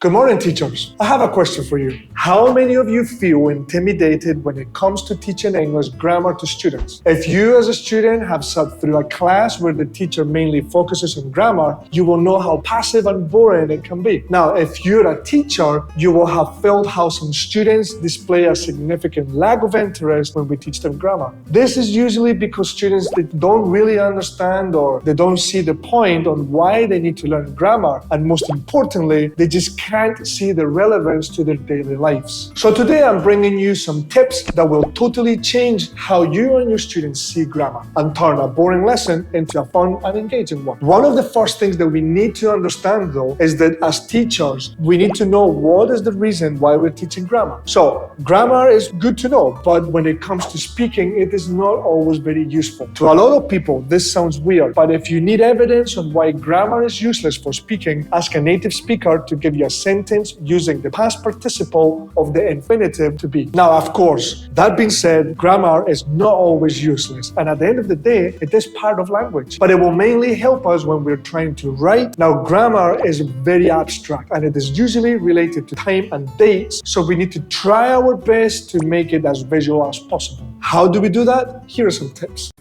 Good morning, teachers. I have a question for you. How many of you feel intimidated when it comes to teaching English grammar to students? If you as a student have sat through a class where the teacher mainly focuses on grammar, you will know how passive and boring it can be. Now, if you're a teacher, you will have felt how some students display a significant lack of interest when we teach them grammar. This is usually because students don't really understand or they don't see the point on why they need to learn grammar, and most importantly, they just can't see the relevance to their daily lives. So today I'm bringing you some tips that will totally change how you and your students see grammar and turn a boring lesson into a fun and engaging one. One of the first things that we need to understand though is that as teachers, we need to know what is the reason why we're teaching grammar. So grammar is good to know, but when it comes to speaking, it is not always very useful. To a lot of people, this sounds weird, but if you need evidence on why grammar is useless for speaking, ask a native speaker to give you a sentence using the past participle of the infinitive to be. Now, of course, that being said, grammar is not always useless, and at the end of the day, it is part of language, but it will mainly help us when we're trying to write. Now, grammar is very abstract, and it is usually related to time and dates, so we need to try our best to make it as visual as possible. How do we do that? Here are some tips.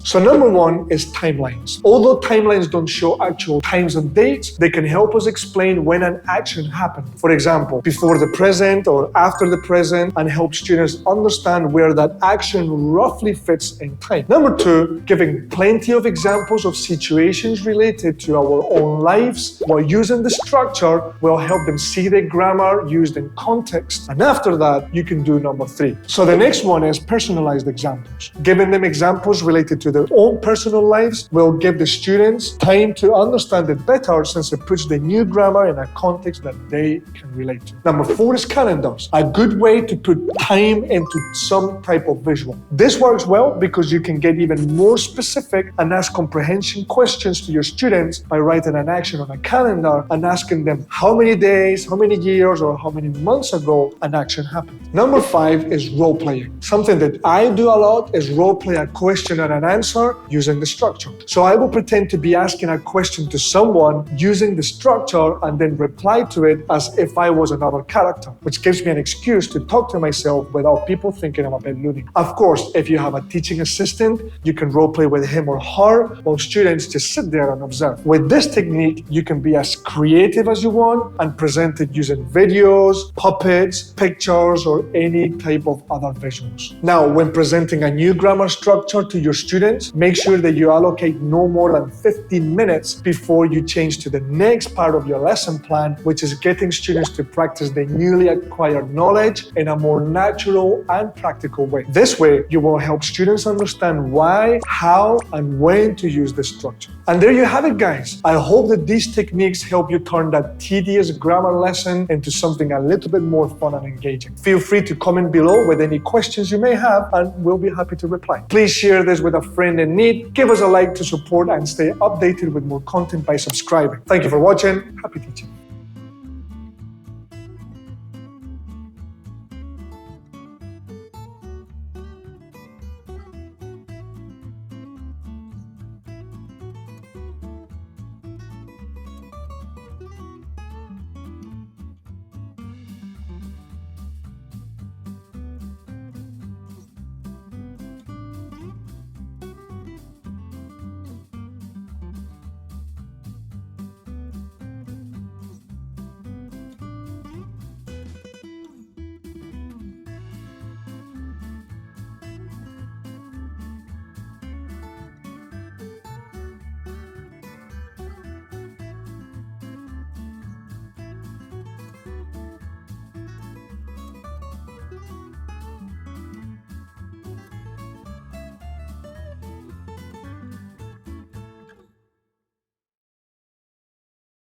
So number one is timelines. Although timelines don't show actual times and dates, they can help us explain when an action happened. For example, before the present or after the present, and help students understand where that action roughly fits in time. Number two, giving plenty of examples of situations related to our own lives while using the structure will help them see the grammar used in context. And after that, you can do number three. So the next one is personalized examples. Giving them examples related to their own personal lives will give the students time to understand it better, since it puts the new grammar in a context that they can relate to. Number four is calendars, a good way to put time into some type of visual. This works well because you can get even more specific and ask comprehension questions to your students by writing an action on a calendar and asking them how many days, how many years, or how many months ago an action happened. Number five is role playing. Something that I do a lot is role play a question and an answer using the structure. So I will pretend to be asking a question to someone using the structure and then reply to it as if I was another character, which gives me an excuse to talk to myself without people thinking I'm a bit loony. Of course, if you have a teaching assistant, you can role play with him or her while students just sit there and observe. With this technique, you can be as creative as you want and present it using videos, puppets, pictures, or any type of other visuals. Now, when presenting a new grammar structure to your students, make sure that you allocate no more than 15 minutes before you change to the next part of your lesson plan, which is getting students to practice their newly acquired knowledge in a more natural and practical way. This way, you will help students understand why, how, and when to use the structure. And there you have it, guys. I hope that these techniques help you turn that tedious grammar lesson into something a little bit more fun and engaging. Feel free to comment below with any questions you may have, and we'll be happy to reply. Please share this with a friend in need. Give us a like to support and stay updated with more content by subscribing. Thank you for watching. Happy teaching.